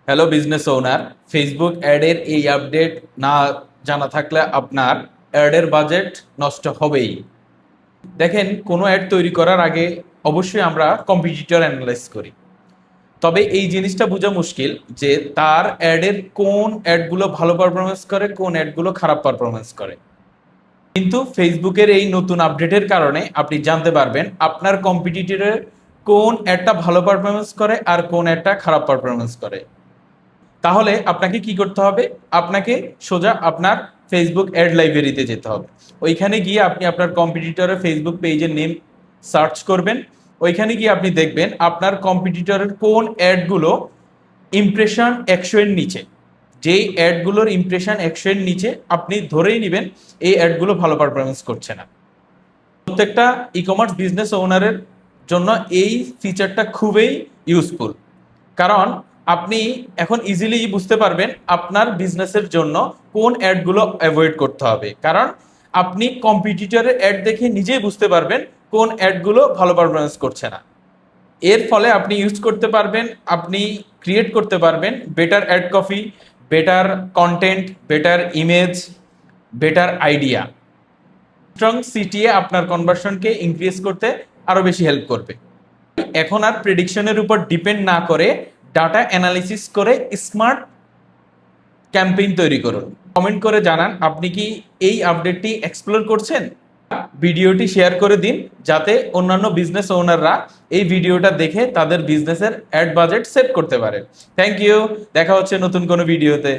Hello business owner, Facebook অ্যাডের এই update না জানা থাকলে আপনার অ্যাডের বাজেট নষ্ট হবেই। দেখেন, কোনো অ্যাড তৈরি করার আগে অবশ্যই আমরা কম্পিটিটর অ্যানালাইজ করি। তবে এই জিনিসটা বোঝা মুশকিল যে তার অ্যাডের কোন অ্যাডগুলো ভালো পারফরমেন্স করে, কোন অ্যাডগুলো খারাপ পারফরমেন্স করে। কিন্তু ফেসবুকের এই নতুন আপডেটের কারণে আপনি জানতে পারবেন আপনার কম্পিটিটরের কোন অ্যাডটা ভালো পারফরমেন্স করে আর কোন অ্যাডটা খারাপ পারফরমেন্স করে। তাহলে আপনাকে কি করতে হবে? আপনাকে সোজা আপনার ফেসবুক অ্যাড লাইব্রেরিতে যেতে হবে। ওইখানে গিয়ে আপনি আপনার কম্পিটিটরের ফেসবুক পেজের নেম সার্চ করবেন। ওইখানে গিয়ে আপনি দেখবেন আপনার কম্পিটিটরের কোন অ্যাডগুলো ইমপ্রেশন 100 এর নিচে। যেই অ্যাডগুলোর ইমপ্রেশন 100 এর নিচে আপনি ধরেই নেবেন এই অ্যাডগুলো ভালো পারফরমেন্স করছে না। প্রত্যেকটা ই কমার্স বিজনেস ওনারের জন্য এই ফিচারটা খুবই ইউজফুল, কারণ আপনি এখন ইজিলি বুঝতে পারবেন আপনার বিজনেসের জন্য কোন অ্যাডগুলো অ্যাভয়েড করতে হবে, কারণ আপনি কম্পিটিটরের অ্যাড দেখে নিজেই বুঝতে পারবেন কোন অ্যাডগুলো ভালো পারফরমেন্স করছে না। এর ফলে আপনি ইউজ করতে পারবেন, আপনি ক্রিয়েট করতে পারবেন better ad copy, better content, better image, better idea. Strong CTA আপনার কনভার্সনকে ইনক্রিজ করতে আরো বেশি হেল্প করবে। এখন আর প্রেডিকশনের উপর ডিপেন্ড না করে ডাটা অ্যানালিসিস করে স্মার্ট ক্যাম্পেইন তৈরি করুন। কমেন্ট করে জানান আপনি কি এই আপডেটটি এক্সপ্লোর করছেন। ভিডিওটি শেয়ার করে দিন যাতে অন্যান্য বিজনেস ওনাররা এই ভিডিওটা দেখে তাদের বিজনেসের অ্যাড বাজেট সেট করতে পারে। থ্যাংক ইউ, দেখা হচ্ছে নতুন কোনো ভিডিওতে।